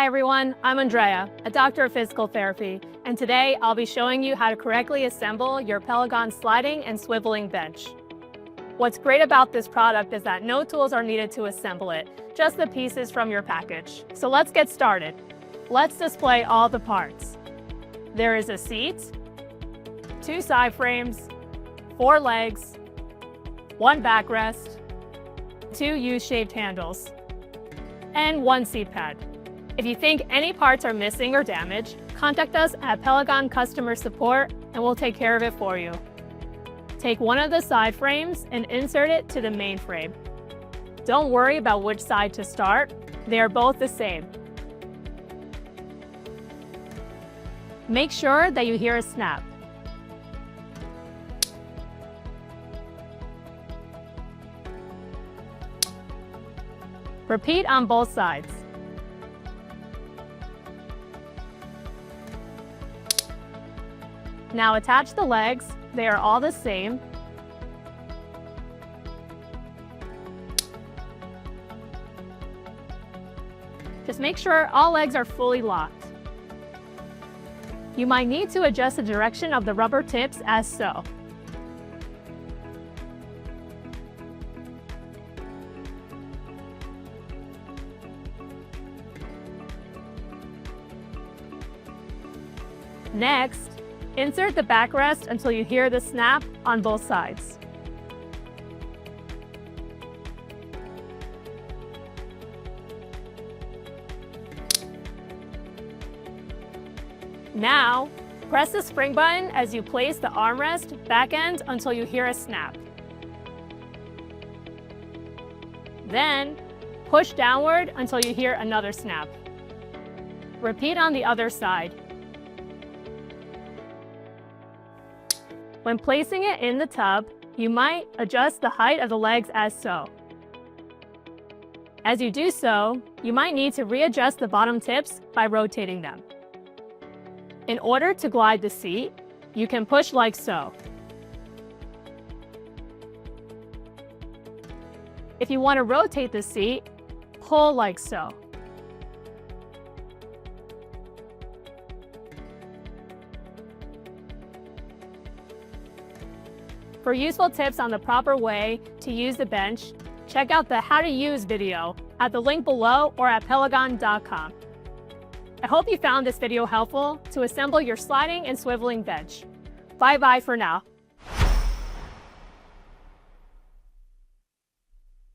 everyone, I'm Andrea, a doctor of physical therapy, and today I'll be showing you how to correctly assemble your Pelegon sliding and swiveling bench. What's great about this product is that no tools are needed to assemble it, just the pieces from your package. So let's get started. Let's display all the parts. There is a seat, 2 side frames, 4 legs, 1 backrest, 2 U-shaped handles, and 1 seat pad. If you think any parts are missing or damaged, contact us at Pelegon Customer Support and we'll take care of it for you. Take one of the side frames and insert it to the main frame. Don't worry about which side to start, they are both the same. Make sure that you hear a snap. Repeat on both sides. Now attach the legs, they are all the same. Just make sure all legs are fully locked. You might need to adjust the direction of the rubber tips as so. Next, insert the backrest until you hear the snap on both sides. Now, press the spring button as you place the armrest back end until you hear a snap. Then, push downward until you hear another snap. Repeat on the other side. When placing it in the tub, you might adjust the height of the legs as so. As you do so, you might need to readjust the bottom tips by rotating them. In order to glide the seat, you can push like so. If you want to rotate the seat, pull like so. For useful tips on the proper way to use the bench, check out the How to Use video at the link below or at pelegon.com. I hope you found this video helpful to assemble your sliding and swiveling bench. Bye-bye for now.